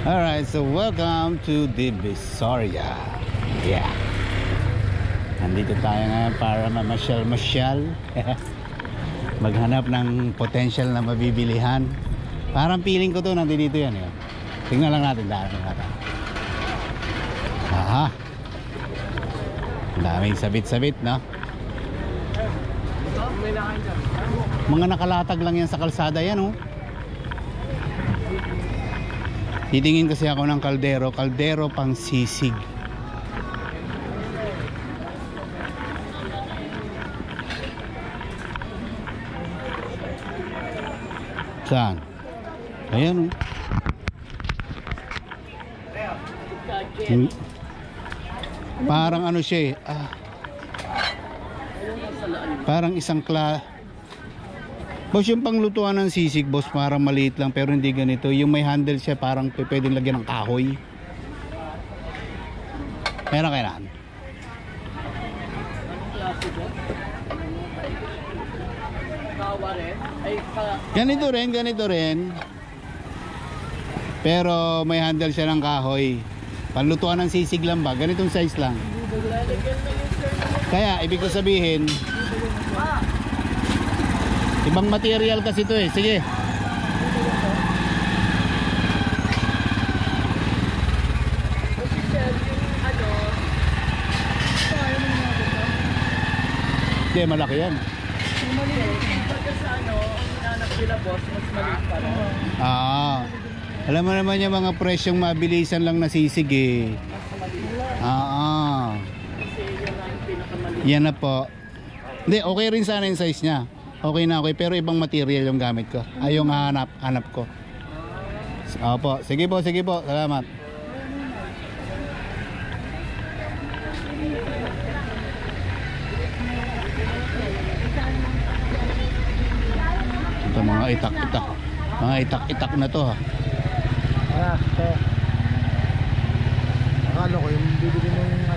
Alright, so welcome to Divisoria. Yeah. Nandito tayo ngayon para mamasyal-masyal. Maghanap ng potential na mabibilihan. Parang feeling ko to nandito yan. Tingnan lang natin dahil natin. Aha. Daming sabit-sabit, no? Mga nakalatag lang yan sa kalsada yan, oh. Titingin kasi ako ng kaldero pang sisig. Saan? Ayan, oh. Parang ano siya, parang isang boss, yung panglutuan ng sisig, boss, parang maliit lang pero hindi ganito. Yung may handle siya, parang pwedeng lagyan ng kahoy. Meron kailangan. Ganito rin. Pero may handle siya ng kahoy. Panlutuan ng sisig lang ba? Ganitong size lang. Kaya, ibig ko sabihin, ibang material kasi ito eh. Sige. Hindi, malaki yan. Alam mo naman yung mga presyong mabilisan lang na sisig eh. Yan na po. Hindi, okay rin sana yung size nya. Okay na okay, pero ibang material yung gamit ko. Ay, yung hanap ko. Opo, sige po, salamat. Ito mga itak-itak. Mga itak-itak na to, ha. Ito. Akala ko yung bibili mo yung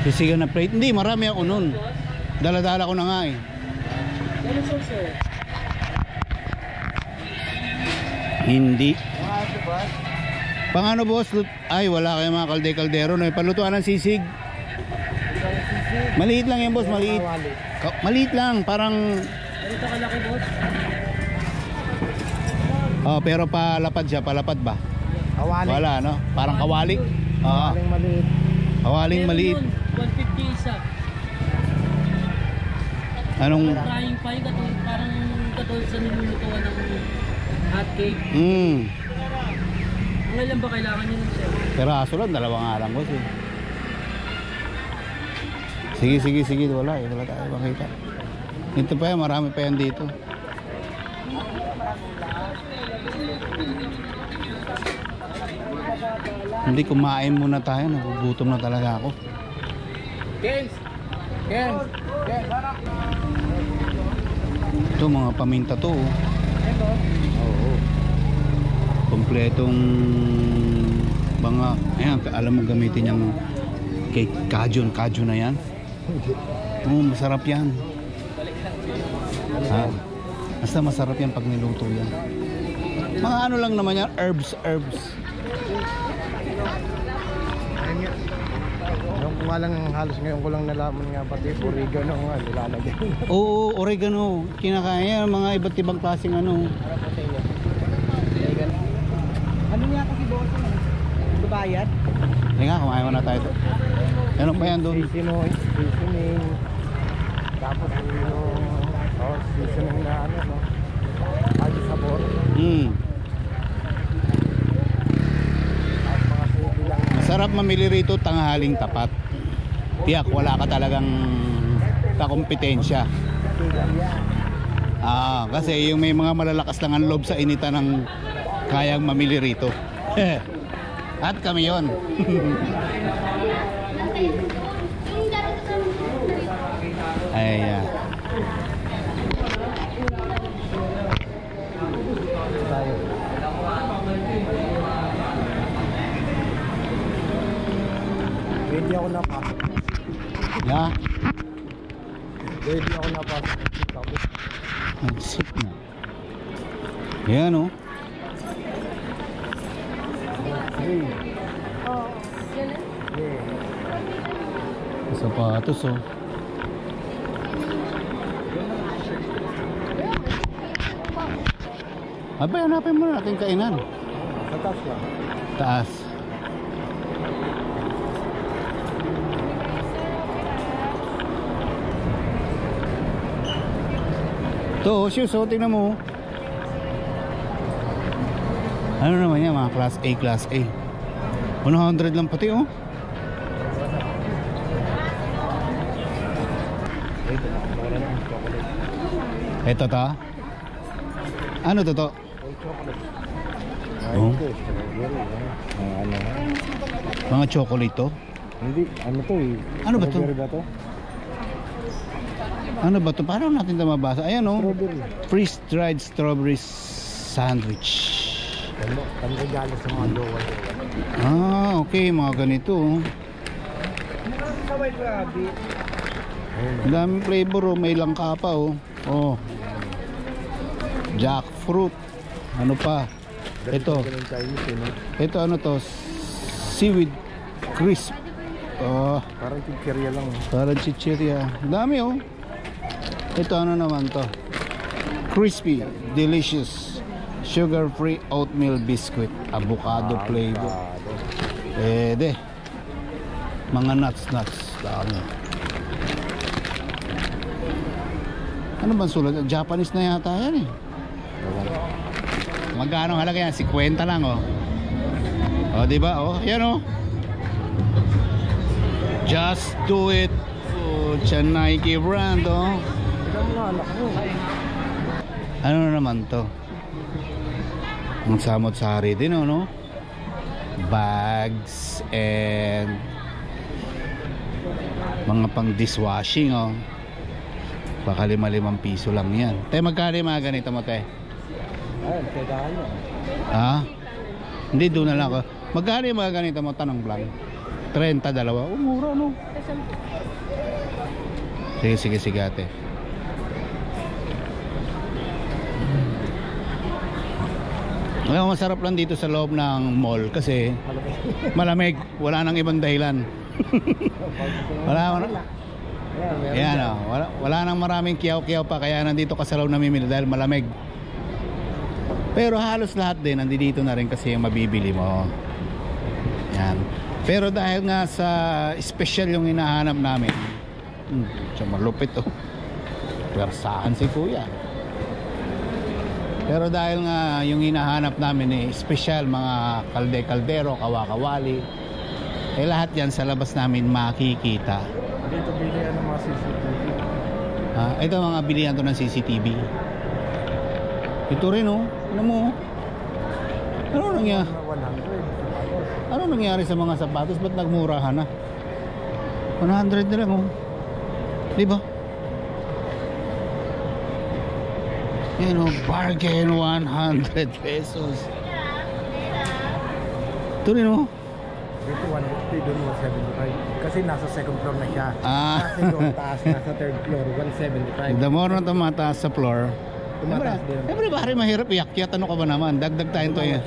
sisigan na plate. Hindi, marami ako nun. Dala-dala ko na nga eh. Hindi. Pang ano, boss? Ay, wala kayo mga kalde-kaldero. No? Palutuan ng sisig. Maliit lang yan, boss. Maliit. Maliit lang. Parang... Ito kalaki, boss. Oh, pero palapad siya. Palapad ba? Kawali. Wala, no? Parang kawali. Kawaling maliit. Kawaling maliit. 150 isa. Anong? Frying pan, parang katulad sa nilulutuan ng hot cake. Ngayon ba kailangan nyo ng sir? Peraso lang, dalawang nga lang, boss eh. Sige, wala tayo makita. Ito pa yan, marami pa yan dito. Hindi, kumain muna tayo, nagugutom na talaga ako. Ken. Ito, mga paminta to, oh. Oo. Kompletong mga, ayan, alam mo gamitin yung cake, kajun na yan. Masarap yan. Basta masarap yan pag niluto yan. Mga ano lang naman yan, herbs. Yung nga lang halos ngayon ko lang nalaman nga pati oregano nga nilalagay. Oo, oregano. Kinakaya mga iba't ibang klaseng ano. Ano nga kasi boss? Babayad? Hindi nga, kumain mo na tayo ito. Ano pa yan doon? Seasoning. Tapos yung seasoning na ano, no? Pati sabor. Masarap mamili rito tanghaling tapat. Tiyak, wala ka talagang kakompetensya. Kasi yung may mga malalakas lang ang loob sa inita ng kayang mamili rito. At kami yon. Ayan. Hindi ako napasok. Yeah. Hindi ako napasok. Nagsip na. Ayan, oh. Oo. Ganun? Sapatos oh. Abay, hanapin mo na natin kainan. Sa taas lang. Taas. Ito, shoes, oh, tingnan mo. Ano naman yan, mga class A, class A. 100 lang pati, oh. Ito to? Ano to to? Oh. Mga chocolate to? Hindi, ano to eh? Ano ba to? Strawberry ba to? Ano ba to? Paano natin ito mabasa? Ayan oh. Strawberry. Freeze-dried strawberry sandwich. Regalo sa mga jowa. Ah, okay. Mga ganito oh. Sabay grabe. Ang daming flavor oh. May langka pa oh. Oh. Jackfruit. Ano pa? Ito. Ito ano to? Seaweed crisp. Oh, Parang chichirya lang. parang chichirya. Dami oh. Ito ano naman to? Crispy, delicious, sugar-free oatmeal biscuit, avocado flavor. Pwede. Mga nuts. Dami. Ano bang sulat? Japanese na yata yan eh. Magkano halaga yan? 50 lang oh. Oh, di ba? Oh, yan oh. Just do it. Oh, Nike brand oh. Ano naman to? Ang samot-sari din oh, no? Bags and mga pang dishwashing oh. Baka 5 piso lang yan. Te, magkano yung mga ganito mo, te? Ayun, pedahan nyo. Ha? Hindi, doon na lang ako. Magkano yung mga ganito mo, tanong lang? 30, dalawa. Oh, mura no? Sige ate. Alam mo, masarap lang dito sa loob ng mall kasi malamig. Wala nang ibang dahilan. Wala. Ayan o, wala nang maraming kiyaw-kiyaw pa, kaya nandito ka sa loob namimili dahil malamig. Pero halos lahat din nandito na rin kasi yung mabibili mo. Yan. Pero dahil nga sa special yung hinahanap namin, malupit to. Persahan si kuya. Pero dahil nga yung hinahanap namin special, mga kalde-kaldero, kawakawali, lahat yan sa labas namin makikita. Dito bilihan ng mga CCTV. Ito mga bilihan to ng CCTV. Ito rin oh. Ano mo? Ano nangyari? 100. Ano nangyari sa mga sapatos? Ba't nagmurahan na? 100 na lang oh. Diba? Yan oh, bargain 100 pesos. Ito rin oh. Dito 150, doon 175. Kasi nasa second floor na siya. Kasi doon taas, nasa third floor, 175. The more na tumataas sa floor, Tumataas din. everybody mahirap iakyat. Ano ka ba naman? Dagdag tayo to yan.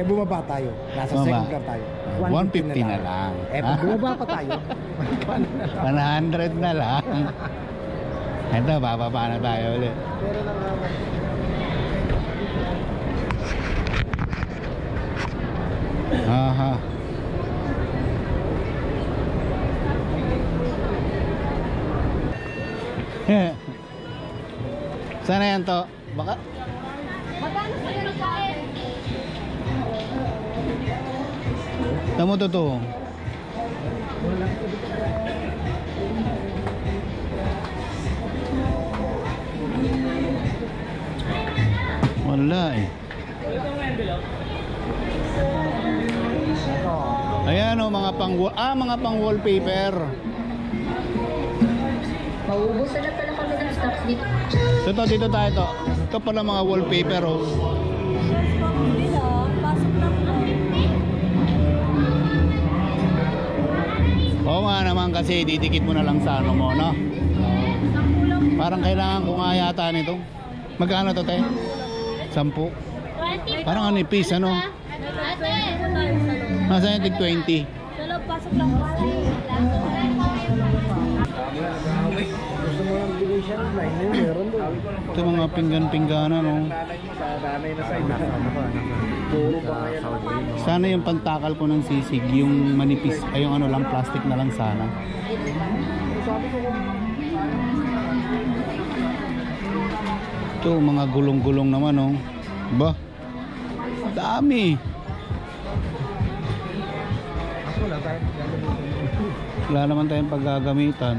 Bumaba tayo. Nasa second floor tayo. 150 na lang. Pag bumaba pa tayo, 100 na lang. Ito, bababa na tayo ulit. pero lang naman. Aha. Sana yan to. Baka Magkano sa ganun kain? tamo to. Wala eh. Ayan o, mga pang wallpaper. Mauubos na pala kami ng stocks dito. Dito tayo to. Ito pala mga wallpaper oh. Pasok lang po. Oo nga naman kasi didikit mo na lang sa ano mo, no? Parang kailangan ko nga yata nito. Magkano to, te? 10? Parang ano, piece, ano? Ate! Nasaan yung tig 20? Sa loob, pasok lang po. Gusto mo lang bigay siya ng line na yun, meron doon. Ito mga pinggan-pinggana, no? Sanay na sa iba. Puro ba kaya naman? Sana yung pantakal ko ng sisig, yung manipis, ay yung ano lang, plastic na lang sana. Ito, mga gulong-gulong naman, oh. Ba? Dami. Wala naman tayong paggagamitan.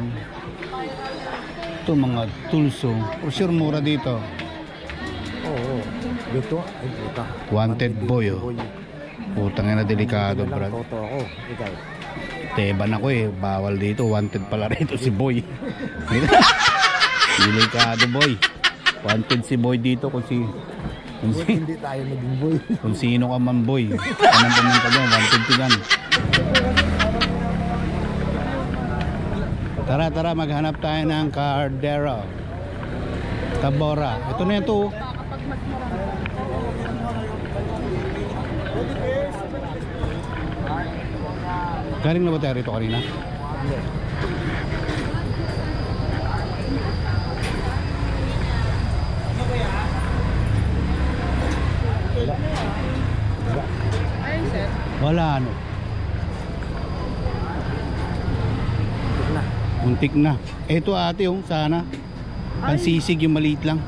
Ito, mga tools, oh. For sure, mura dito. Oo. Dito, ay puta. Wanted boy, oh. Putang na delikado, Lang, brad. toto ako. Ikaw. Teban ako eh, bawal dito, wanted pala rito si Boy. Delikado, Boy. Wanted si Boy dito kung Hindi tayo naging boy. kung sino ka man, Boy. Anong pumunta dyan, wanted ka dyan. Tara, maghanap tayo ng Cardero. Tabora. Ito na ito. Galing na ba tayo rito kanina? Wala ano. Muntik na. Ito ate yung sana. Pansisig yung maliit lang.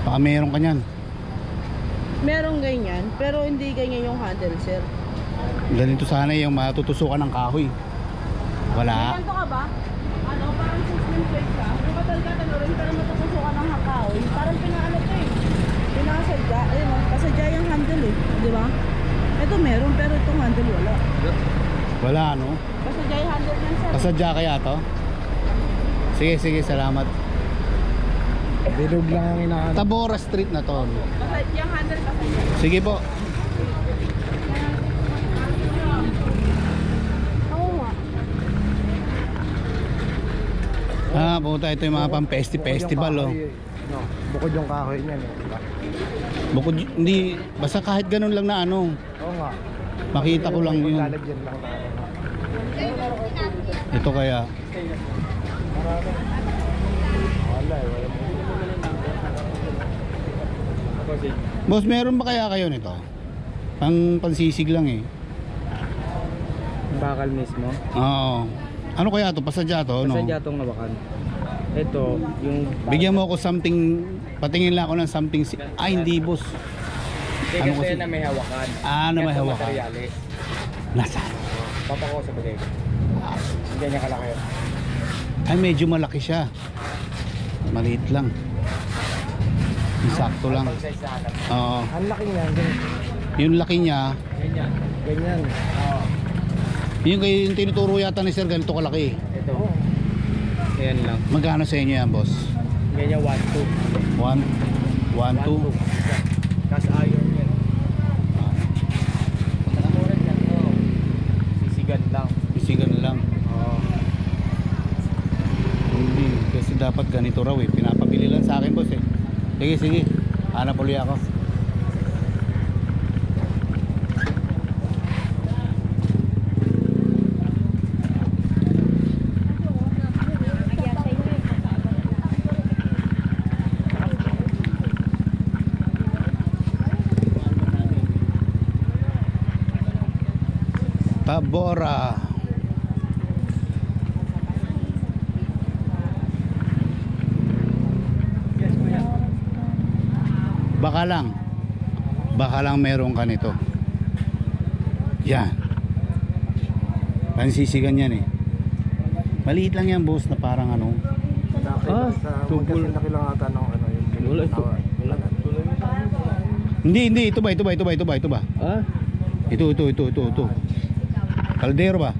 Baka meron ka nyan. Merong ganyan, pero hindi ganyan yung handle, sir. Ganito sana yung matutusukan ng kahoy. Wala. Ganito ka ba? Ano, parang 16 plate ka. Yung katalgatan o rin, pero matutusukan ng hakaw. Parang pinaano to eh. Pinasadya. Ayun o, kasadya yung handle eh. Di ba? Ito meron, pero itong handle wala. Wala no? Kasadya yung handle niyan, sir. Kasadya kaya to? Sige, salamat. Bilog lang ang inahanap. Tabora Street na to. Kasadya yung handle, kasadya. Sige po. Oo nga. Pumunta ito yung mga pang-festival oh. No, bukod yung kahoy niyan eh. Diba? Bukod, hindi, basta kahit ganun lang na ano. Oo nga. Makita ko lang yun. Lalagyan lang na ano. Ito kaya. Wala eh, wala mo. Boss, meron ba kaya kayo nito? Pansisig lang eh. Bakal mismo. Oo. Ano kaya to? Pasadya to? No? Pasadya tong nawakan. Ito, yung... Bigyan mo ako something, patingin lang ako ng something. Ay, hindi boss. Ano Ano kasi? na may hawakan. Na may Ito hawakan. materyales. Nasaan? Papako sa bodega. Hindi niya kalaki. Ay, medyo malaki siya. Maliit lang. Sakto lang. Pag size sa hanap. Oo. Ang laki niyan, ganyan. Yung laki niya, Ganyan. Ganyan. Oo. yung tinuturo yata ni sir, ganito kalaki. Ito. Ayan lang. Magkano sa inyo yan, boss? Ganyan 1-2. 1, 1, 2. Cast iron yan. Nakamura yan. Oo. Sisigan lang. Isigan lang. Oo. Hindi, kasi dapat ganito raw eh. Pinapabili lang sa akin, boss eh. Sige. Hanap ulit ako. Tabora. Baka lang meron ka nito. Yan. Pansisigan yan eh. Maliit lang yan, boss, na parang ano. Tubol. Magkasing laki lang ata ng ano yung Wala ito. Wala na. Hindi, ito ba? Ah? Ito. Kaldero ba?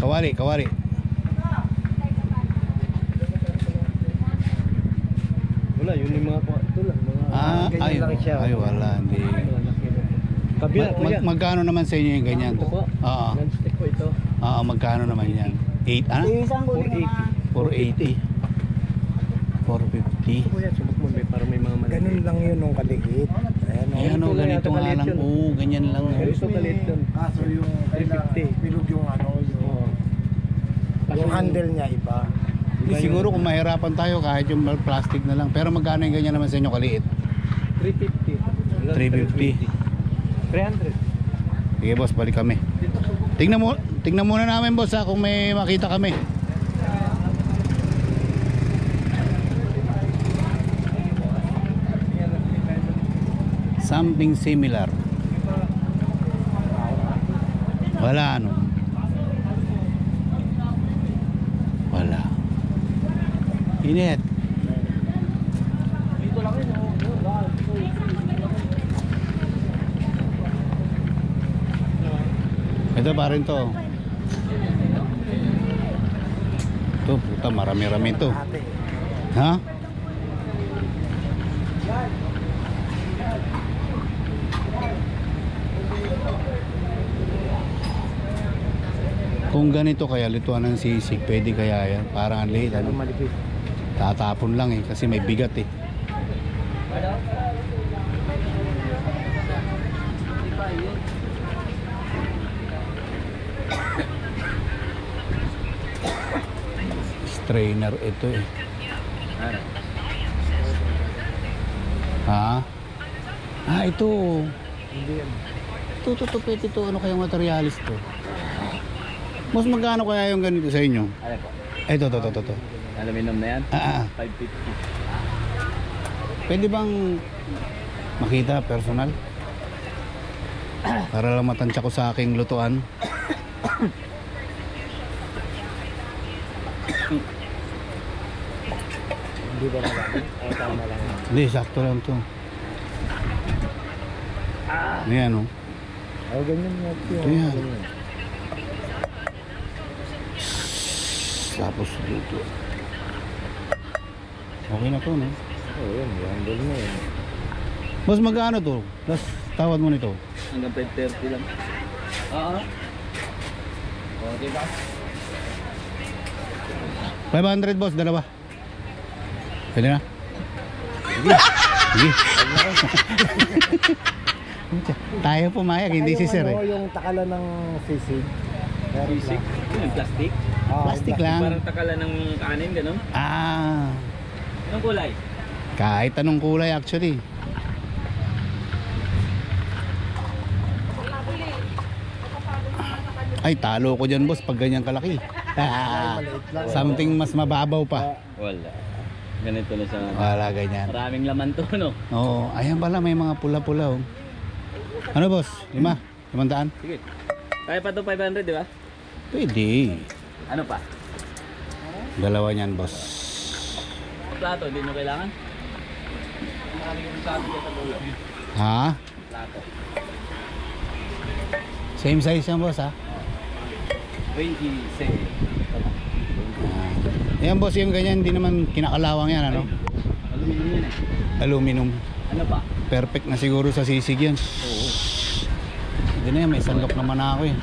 Kawali. Kawali. Wala, yun yung mga ito lang. ganyan lang siya. Ay, wala, hindi. Kabila, kuya. Magkano naman sa inyo yung ganyan? Ito po. Oo. Non-stick po ito. Oo, magkano naman yan? 8, ano? 480. 480. 450. Kuya, subok mo. Para may mga mali. ganun lang yun nung kaliit. Ayan, Ayan o, Ito lang ganito yata nga maliit lang. yun. Oo, ganyan lang. oh. Pero ito kalit yun. So yung 350. bilog yung ano, yung handle niya iba. Siguro kung mahirapan tayo kahit yung plastic na lang. Pero magkano yung ganyan naman sa inyo kaliit? 350. 350. 300. Sige boss, balik kami. Tingnan muna namin boss ha, kung may makita kami. Something similar. Wala ano. Wala. Init. Ito pa rin to. Ito puta, marami-rami to. Ate. Ha? Kung ganito kaya lutuan ng sisig, pwede kaya yan? Parang ang liit, ano? Malipit. Tatapon lang eh, kasi may bigat eh. Strainer ito eh. Ha? Ah, ito. Hindi yan. Ito, pwede ito. Ano kayang materialis to? Mas magkano kaya yung ganito sa inyo? Ano po? Ito. Aluminum na yan? Ah, 550. pwede bang makita personal? Para lang matansya ko sa aking lutuan. Hindi ba malaki? Ay, tama lang. Hindi, sakto lang to. Ayan o. Oh, ganyan nga ito. Ayan. Ganyan. Tapos dito. Okay na to, no? Oh, yan. Yung handle mo yan. Boss, magkano to? Plus, tawad mo nito. Hanggang 530 lang. Oo. O, diba? 500 boss, dalawa. Pwede na? Sige. Sige. Tayo pumayag, hindi si sir Ano, eh. yung takalan ng sisig. Meron Basic. lang. Yung plastic. Plastic lang. Parang takalan ng kanin, gano'n. Ah, Anong kulay? kahit anong kulay actually. Ay, talo ko dyan boss pag ganyan kalaki. Something mas mababaw pa. Wala. Ganito na siya. Wala ganyan. Maraming laman to, no? Oo, ayan pala may mga pula-pula oh. Ano boss? 500? Sige. Kaya pa to 500, di ba? Pwede. Ano pa? Dalawa niyan boss. Plato, hindi nyo kailangan? Maraming yung plato dyan sa dulo. Ha? Plato. Same size yan boss ha? 27. Ayan boss, yung ganyan hindi naman kinakalawang yan ano? Aluminum yan eh. Aluminum. Ano pa? Perfect na siguro sa sisig yan. Oo. Hindi na yan, may sandok naman ako eh.